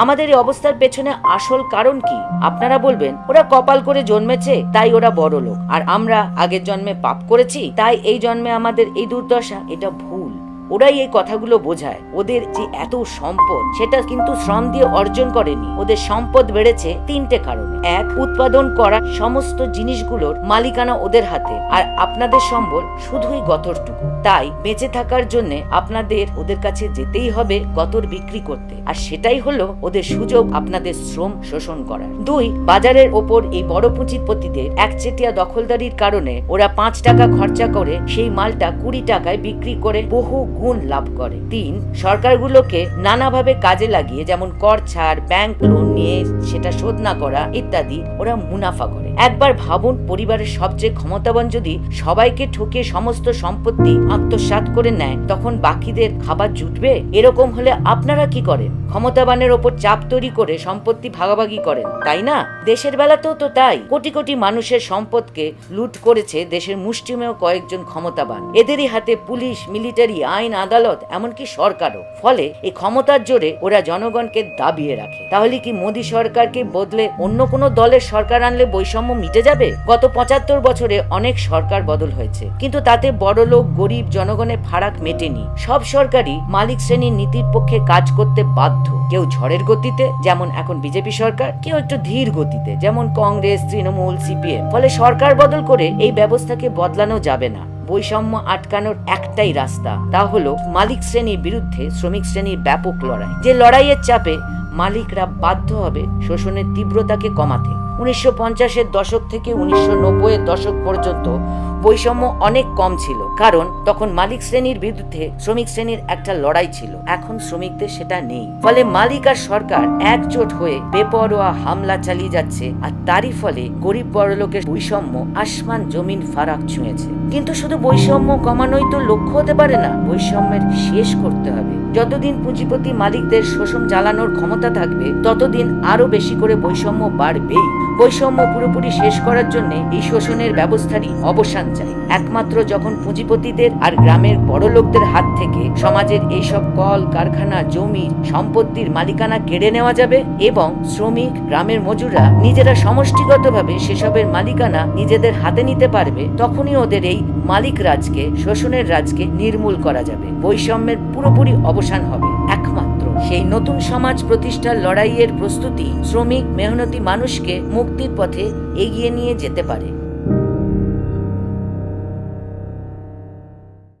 আমাদের এই অবস্থার পেছনে আসল কারণ কি? আপনারা বলবেন ওরা কপাল করে জন্মেছে তাই ওরা বড় লোক, আর আমরা আগের জন্মে পাপ করেছি তাই এই জন্মে আমাদের এই দুর্দশা। এটা ভুল। ওরাই এই কথাগুলো বোঝায়। ওদের যে এত সম্পদ সেটা কিন্তু শ্রম দিয়ে অর্জন করেনি। ওদের সম্পদ বেড়েছে তিনটে কারণে। এক, উৎপাদন করা সমস্ত জিনিসগুলোর মালিকানা ওদের হাতে, আর আপনাদের সম্বল শুধুই গতরটুকু। তাই বেঁচে থাকার জন্য আপনাদের ওদের কাছে যেতেই হবে গতর বিক্রি করতে, আর সেটাই হলো ওদের সুযোগ আপনাদের শ্রম শোষণ করার। দুই, বাজারের ওপর এই বড় পুঁজিপতিদের একচেটিয়া দখলদারির কারণে ওরা 5 টাকা খরচা করে সেই মালটা 20 টাকায় বিক্রি করে বহু গুণ লাভ করে। তিন, সরকারগুলোকে নানাভাবে কাজে লাগিয়ে, যেমন কর ছাড়, ব্যাংক লোন নিয়ে সেটা শোধ না করা ইত্যাদি, ওরা মুনাফা করে। একবার ভাবুন, পরিবারের সবচেয়ে ক্ষমতাবান যদি সবাইকে ঠকিয়ে সমস্ত সম্পত্তি আত্মসাৎ করে নেয়, তখন বাকিদের খাবার জুটবে? এরকম হলে আপনারা কি করেন? ক্ষমতাবানের ওপর চাপ তৈরি করে সম্পত্তি ভাগাভাগি করেন, তাই না? দেশের বেলাতেও তো তাই। কোটি কোটি মানুষের সম্পদকে লুট করেছে দেশের মুষ্টিমেয় কয়েকজন ক্ষমতাবান। এদেরই হাতে পুলিশ, মিলিটারি, আইন, আদালত, এমনকি সরকারও। ফলে এই ক্ষমতার জোরে ওরা জনগণকে দাবিয়ে রাখে। তাহলে কি মোদী সরকারকে বদলে অন্য কোনো দলের সরকার আনলে বৈষম্য মিটে যাবে? গত 75 বছরে অনেক সরকার বদল হয়েছে, কিন্তু তাতে বড়লোক গরিব জনগণের ফারাক মেটেনি। সব সরকারই মালিক শ্রেণীর নীতির পক্ষে কাজ করতে বাধ্য। কেউ ঝড়ের গতিতে, যেমন এখন বিজেপি সরকার, কেউ একটু ধীর গতিতে, যেমন কংগ্রেস, তৃণমূল, সিপিএম। ফলে সরকার বদল করে এই ব্যবস্থাকে বদলানো যাবে না। বৈষম্য আটকানোর একটাই রাস্তা, তা হলো মালিক শ্রেণীর বিরুদ্ধে শ্রমিক শ্রেণীর ব্যাপক লড়াই। যে লড়াইয়ের চাপে মালিকরা বাধ্য হবে শোষণের তীব্রতাকে কমাতে। 1950-এর দশক থেকে 1990-এর দশক পর্যন্ত বৈষম্য অনেক কম ছিল, কারণ তখন মালিক শ্রেণীর বিরুদ্ধে শ্রমিক শ্রেণীর একটা লড়াই ছিল। এখন শ্রমিকদের সেটা নেই। ফলে মালিক আর সরকার একজোট হয়ে বেপরোয়া হামলা চালিয়ে যাচ্ছে, আর তারই ফলে গরিব বড়লোকের বৈষম্য আসমান জমিন ফারাক ছুঁয়েছে। কিন্তু শুধু বৈষম্য কমানোই তো লক্ষ্য হতে পারে না, বৈষম্যের শেষ করতে হবে। যতদিন পুঁজিপতি মালিকদের শোষণ চালানোর ক্ষমতা থাকবে, ততদিন আরো বেশি করে বৈষম্য বাড়বেই। বৈষম্য পুরোপুরি শেষ করার জন্য এই শোষণের ব্যবস্থারই অবসান চাই। একমাত্র যখন পুঁজিপতিদের আর গ্রামের বড় লোকদের হাত থেকে সমাজের এইসব কল কারখানা, জমি, সম্পত্তির মালিকানা কেড়ে নেওয়া যাবে এবং শ্রমিক, গ্রামের মজুরা নিজেরা সমষ্টিগতভাবে সেসবের মালিকানা নিজেদের হাতে নিতে পারবে, তখনই ওদের এই মালিক রাজকে, শোষণের রাজকে নির্মূল করা যাবে। বৈষম্যের পুরোপুরি অবসান হবে। একমাত্র সেই নতুন সমাজ প্রতিষ্ঠার লড়াইয়ের প্রস্তুতি শ্রমিক, মেহনতি মানুষকে মুক্তির পথে এগিয়ে নিয়ে যেতে পারে।